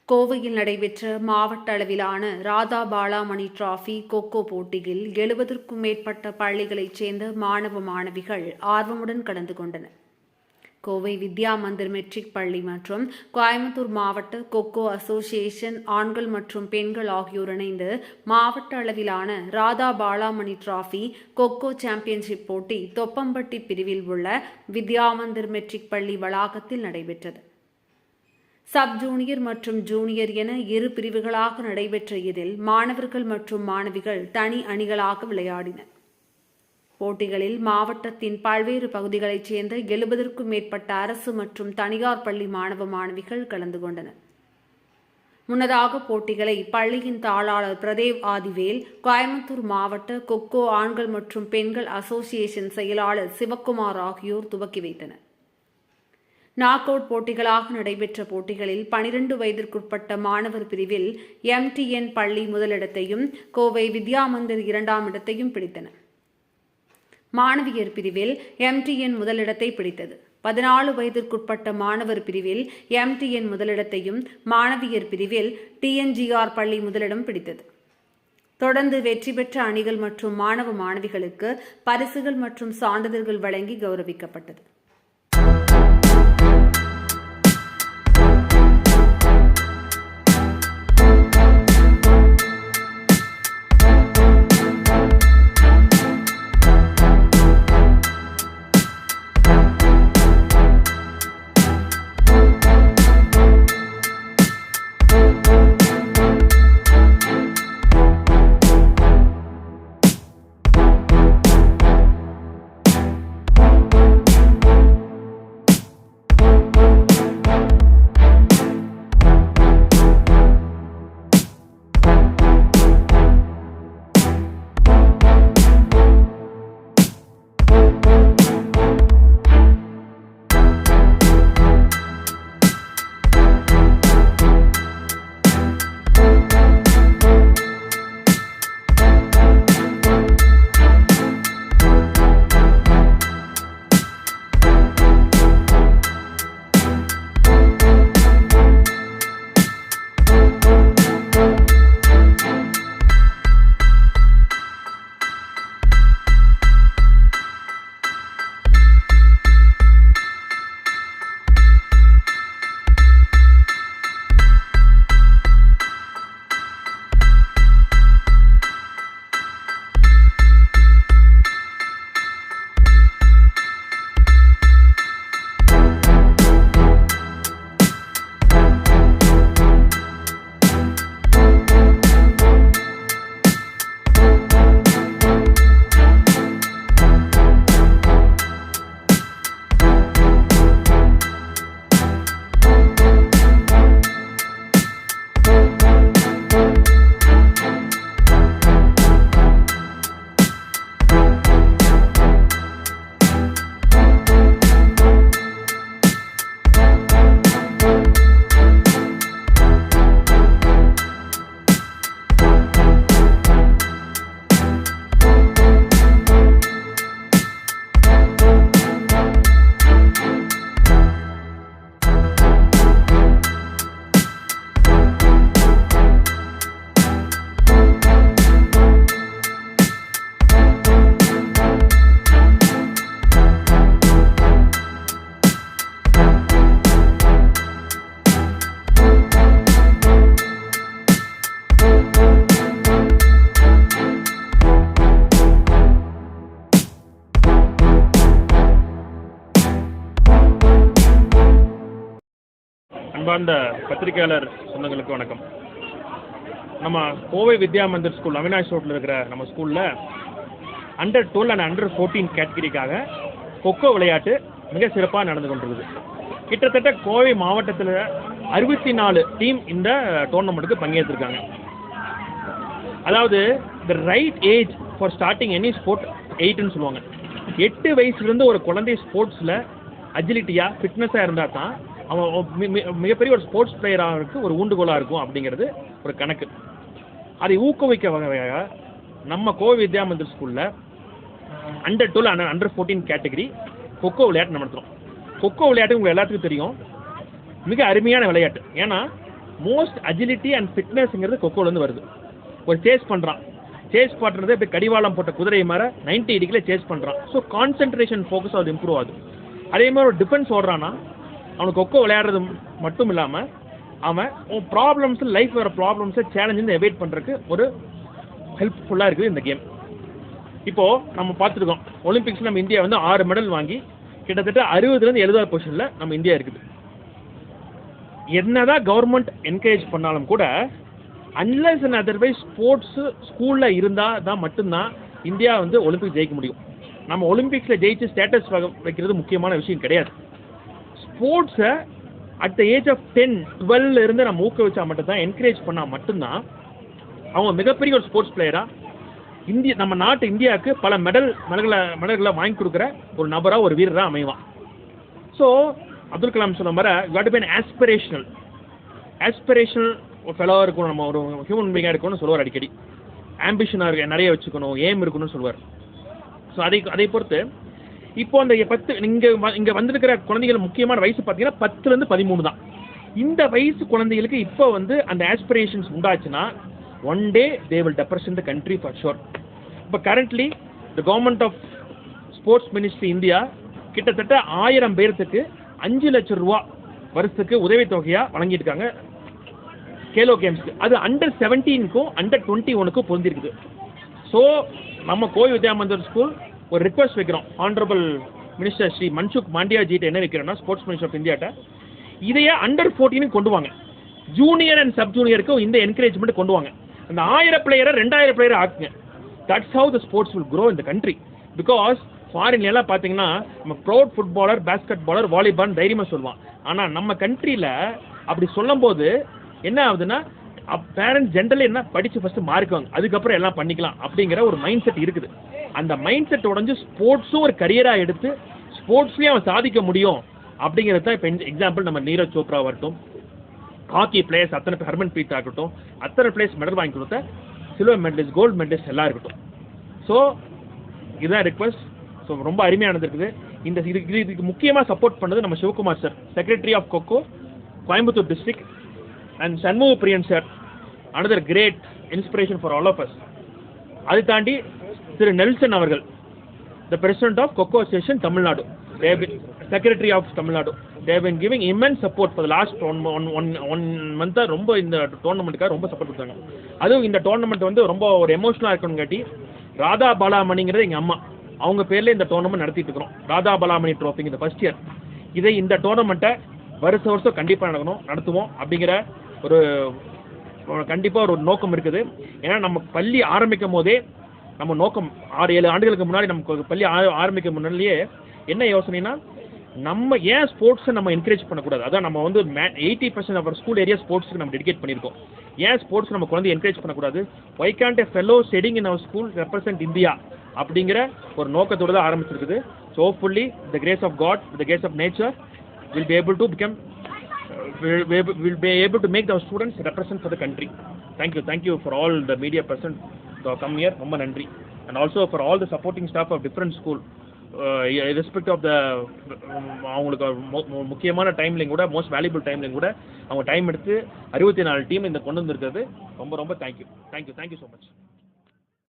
கோவையில் நடைபெற்ற மாவட்ட அளவிலான ராதா பாலாமணி டிராபி கொக்கோ போட்டியில் 70க்கும் மேற்பட்ட பள்ளிகளைச் சேர்ந்த மாணவ மாணவிகள் ஆர்வமுடன் கலந்து கொண்டனர். கோவை வித்யா மந்திர் மெட்ரிக் பள்ளி மற்றும் கோயம்புத்தூர் மாவட்ட கொக்கோ அசோசியேஷன் ஆண்கள் மற்றும் பெண்கள் ஆகியோர் இணைந்து மாவட்ட அளவிலான ராதா பாலாமணி டிராபி கொக்கோ சாம்பியன்ஷிப் போட்டி தொப்பம்பட்டி பிரிவில் உள்ள வித்யா மந்திர் மெட்ரிக் பள்ளி வளாகத்தில் நடைபெற்றது. சப் ஜூனியர் மற்றும் ஜூனியர் என இரு பிரிவுகளாக நடைபெற்ற இதில் மாணவர்கள் மற்றும் மாணவிகள் தனி அணிகளாக விளையாடினர். போட்டிகளில் மாவட்டத்தின் பல்வேறு பகுதிகளைச் சேர்ந்த 70க்கும் மேற்பட்ட அரசு மற்றும் தனியார் பள்ளி மாணவ மாணவிகள் கலந்து கொண்டனர். முன்னதாக போட்டிகளை பள்ளியின் தாளாளர் பிரதேவ் ஆதிவேல், கோயம்புத்தூர் மாவட்ட கொக்கோ ஆண்கள் மற்றும் பெண்கள் அசோசியேஷன் செயலாளர் சிவக்குமார் ஆகியோர் துவக்கி வைத்தனர். நாக் அவுட் போட்டிகளாக நடைபெற்ற போட்டிகளில் 12 வயதிற்குட்பட்ட மாணவர் பிரிவில் MTN பள்ளி முதலிடத்தையும் கோவை வித்யா மந்திர் 2ஆம் இடத்தையும் பிடித்தன. மாணவியர் பிரிவில் MTN முதலிடத்தை பிடித்தது. 14 வயதிற்குட்பட்ட மாணவர் பிரிவில் MTN முதலிடத்தையும் மாணவியர் பிரிவில் TNGR பள்ளி முதலிடம் பிடித்தது. தொடர்ந்து வெற்றி பெற்ற அணிகள் மற்றும் மாணவ மாணவிகளுக்கு பரிசுகள் மற்றும் சான்றிதழ்கள் வழங்கி கௌரவிக்கப்பட்டது. அன்பார்ந்த பத்திரிகையாளர் சொந்தங்களுக்கு வணக்கம். நம்ம கோவை வித்யா மந்திர் ஸ்கூல் அவினாஷ் ரோட்டில் இருக்கிற நம்ம ஸ்கூலில் அண்டர் 12 அண்ட் அண்டர் 14 கேட்டகரிக்காக கொக்கோ விளையாட்டு மிக சிறப்பாக நடந்து கொண்டிருக்குது. கிட்டத்தட்ட கோவை மாவட்டத்தில் 64 டீம் இந்த டோர்னமெண்ட்டுக்கு பங்கேற்றிருக்காங்க. அதாவது the right age for starting any sport 8ன்னு சொல்லுவாங்க. 8 வயசுலேருந்து ஒரு குழந்தை ஸ்போர்ட்ஸில் அஜிலிட்டியாக ஃபிட்னஸாக இருந்தால் தான் அவன் மிகப்பெரிய ஒரு ஸ்போர்ட்ஸ் பிளேயராக ஒரு ஊண்டுகோலாக இருக்கும் அப்படிங்கிறது ஒரு கணக்கு. அதை ஊக்குவிக்க வகையாக நம்ம கோவை வித்யா மந்திர் ஸ்கூலில் under 12 and under 14 category kho kho விளையாட்டு நடத்துகிறோம். கொக்கோ விளையாட்டு உங்களுக்கு எல்லாத்துக்கும் தெரியும், மிக அருமையான விளையாட்டு. ஏன்னா மோஸ்ட் அஜிலிட்டி அண்ட் ஃபிட்னஸ்ங்கிறது கொக்கோலேருந்து வருது. ஒரு சேஸ் பண்ணுறான், சேஸ் பண்ணுறது இப்போ கடிவாளம் போட்ட குதிரை மாதிரி 90 டிகிரியில் சேஸ் பண்ணுறான். ஸோ கான்சென்ட்ரேஷன் ஃபோக்கஸ் அது இம்ப்ரூவ் ஆகுது. அதே மாதிரி ஒரு டிஃபென்ஸ் ஓடுறான்னா அவனுக்கு கொக்கோ விளையாடுறது மட்டும் இல்லாமல் அவன் ப்ராப்ளம்ஸ், லைஃப் வர ப்ராப்ளம்ஸை சேலஞ்சு எவைட் பண்ணுறதுக்கு ஒரு ஹெல்ப்ஃபுல்லாக இருக்குது இந்த கேம். இப்போது நம்ம பார்த்துருக்கோம், ஒலிம்பிக்ஸில் நம்ம இந்தியா வந்து 6 மெடல் வாங்கி கிட்டத்தட்ட 60லேருந்து 70 பொசிஷனில் நம்ம இந்தியா இருக்குது. என்னதான் கவர்மெண்ட் என்கரேஜ் பண்ணாலும் கூட அன்லெஸ் அண்ட் அதர்வைஸ் ஸ்போர்ட்ஸு ஸ்கூலில் இருந்தால் தான் மட்டும்தான் இந்தியா வந்து ஒலிம்பிக்ஸ் ஜெயிக்க முடியும். நம்ம ஒலிம்பிக்ஸில் ஜெயிச்சு ஸ்டேட்டஸ் வைக்கிறது முக்கியமான விஷயம் கிடையாது. ஸ்போர்ட்ஸை அட் த ஏஜ் ஆஃப் 10, 12 இருந்து நம்ம ஊக்குவிச்சா மட்டும்தான், என்கரேஜ் பண்ணால் மட்டும்தான் அவங்க மிகப்பெரிய ஒரு ஸ்போர்ட்ஸ் பிளேயராக நம்ம நாட்டு இந்தியாவுக்கு பல மெடல்களை வாங்கி கொடுக்குற ஒரு நபராக, ஒரு வீரராக அமைவான். ஸோ அப்துல் கலாம் சொன்ன மாதிரி got to be an aspirational ஃபெலோவாக இருக்கணும், நம்ம ஒரு ஹியூமன் பீங்காக இருக்கணும்னு சொல்லுவார் அடிக்கடி. ஆம்பிஷனாக இருக்க நிறைய வச்சுக்கணும், ஏம் இருக்கணும்னு சொல்லுவார். ஸோ அதை பொறுத்து இப்போ அந்த 10 இங்கே வந்திருக்கிற குழந்தைகள் முக்கியமான வயசு பார்த்தீங்கன்னா 10லேருந்து 13 தான். இந்த வயசு குழந்தைகளுக்கு இப்போ வந்து அந்த ஆஸ்பிரேஷன்ஸ் உண்டாச்சுன்னா one day they will represent the country for sure. இப்போ currently the government of sports ministry India கிட்டத்தட்ட 1000 பேர்த்துக்கு 5 லட்சம் ரூபா வருஷத்துக்கு உதவித்தொகையாக வழங்கியிருக்காங்க கேலோ கேம்ஸ்க்கு. அது அண்டர் 17க்கும் அண்டர் 21க்கும் பொருந்திருக்குது. ஸோ நம்ம கோவை வித்யா மந்திர் ஸ்கூல் ஒரு ரிக்வஸ்ட் வைக்கிறோம், ஆனரபிள் மினிஸ்டர் ஸ்ரீ மன்சுக் மாண்டியாஜிட்ட என்ன வைக்கிறோன்னா, ஸ்போர்ட்ஸ் மினிஸ்டர் ஆஃப் இந்தியாட்ட இதையே அண்டர் 14 கொண்டு வாங்க, ஜூனியர் அண்ட் சப் ஜூனியருக்கும் இந்த என்கரேஜ்மெண்ட் கொண்டு வாங்க. அந்த 1000 பிளேயரை 2000 பிளேயரை ஆக்குங்க. That's how the sports will grow in the country. Because ஃபாரின்ல எல்லாம் பார்த்தீங்கன்னா நம்ம proud footballer, basketballer, volleyball தைரியமாக சொல்லுவான். ஆனால் நம்ம கண்ட்ரியில் அப்படி சொல்லும் போது என்ன ஆகுதுன்னா, பேரண்ட்ஸ் ஜென்ரலி என்ன படித்து ஃபஸ்ட்டு மார்க்குவாங்க, அதுக்கப்புறம் எல்லாம் பண்ணிக்கலாம் அப்படிங்கிற ஒரு மைண்ட் செட் இருக்குது. அந்த மைண்ட் செட் உடஞ்சி ஸ்போர்ட்ஸும் ஒரு கரியராக எடுத்து ஸ்போர்ட்ஸ்லேயும் அவன் சாதிக்க முடியும் அப்படிங்கிறது தான். இப்போ எக்ஸாம்பிள் நம்ம நீரஜ் சோப்ரா வரட்டும், ஹாக்கி பிளேயர்ஸ் அத்தனை பேர், ஹர்மன் பிரீத் ஆகட்டும், அத்தனை பிளேயர்ஸ் மெடல் வாங்கி கொடுத்த சில்வர் மெடலிஸ்ட், கோல்டு மெடலிஸ்ட் எல்லாம் இருக்கட்டும். ஸோ இதுதான் ரிக்வஸ்ட். ஸோ ரொம்ப அருமையானது இருக்குது. இதுக்கு முக்கியமாக சப்போர்ட் பண்ணது நம்ம Sivakumar sir, secretary of kho kho, Coimbatore district, and Shanmuga Priyan sir, another great inspiration for all of us. அது தாண்டி திரு நெல்சன் அவர்கள், the president of kho kho association Tamil Nadu, secretary of Tamil Nadu, they have been giving immense support for the last one month. ரொம்ப இந்த டோர்னமெண்ட்டுக்காக ரொம்ப support கொடுத்தாங்க. அதுவும் இந்த tournament வந்து ரொம்ப ஒரு எமோஷனலாக இருக்கணும்னு காட்டி ராதா பாலாமணிங்கிறது எங்கள் அம்மா, அவங்க பேரில் இந்த டோர்னமெண்ட் நடத்திட்டு இருக்கிறோம். ராதா பாலாமணி ட்ரோஃபி இந்த ஃபர்ஸ்ட் இயர். இந்த டோர்னமெண்ட்டை வருஷம் கண்டிப்பாக நடத்துவோம் அப்படிங்கிற ஒரு கண்டிப்பாக ஒரு நோக்கம் இருக்குது. ஏன்னா நம்ம பள்ளி ஆரம்பிக்கும் போதே நம்ம நோக்கம் 6-7 ஆண்டுகளுக்கு முன்னாடி நமக்கு பள்ளி ஆரம்பிக்கும் முன்னாடியே என்ன யோசனைனா, நம்ம ஏன் ஸ்போர்ட்ஸை நம்ம என்கரேஜ் பண்ணக்கூடாது. அதான் நம்ம வந்து 80% ஆஃப் ஸ்கூல் ஏரியா ஸ்போர்ட்ஸுக்கு நம்ம டெடிகேட் பண்ணியிருக்கோம். ஏன் ஸ்போர்ட்ஸ் நம்ம குழந்தை என்கரேஜ் பண்ணக்கூடாது, why can't a fellow studying in our school represent India அப்படிங்கிற ஒரு நோக்கத்தோடு தான் ஆரம்பிச்சிருக்குது. So hopefully the grace of God, the grace of nature will be able to make our students represent for the country. Thank you for all the media person to come here. ரொம்ப நன்றி. And also for all the supporting staff of different school, irrespective of the அவங்களுக்கு முக்கியமான டைம்லையும் கூட, most valuable டைம்லையும் கூட அவங்க time எடுத்து 64 டீம் இந்த கொண்டு வந்திருக்கிறது ரொம்ப தேங்க்யூ ஸோ மச்.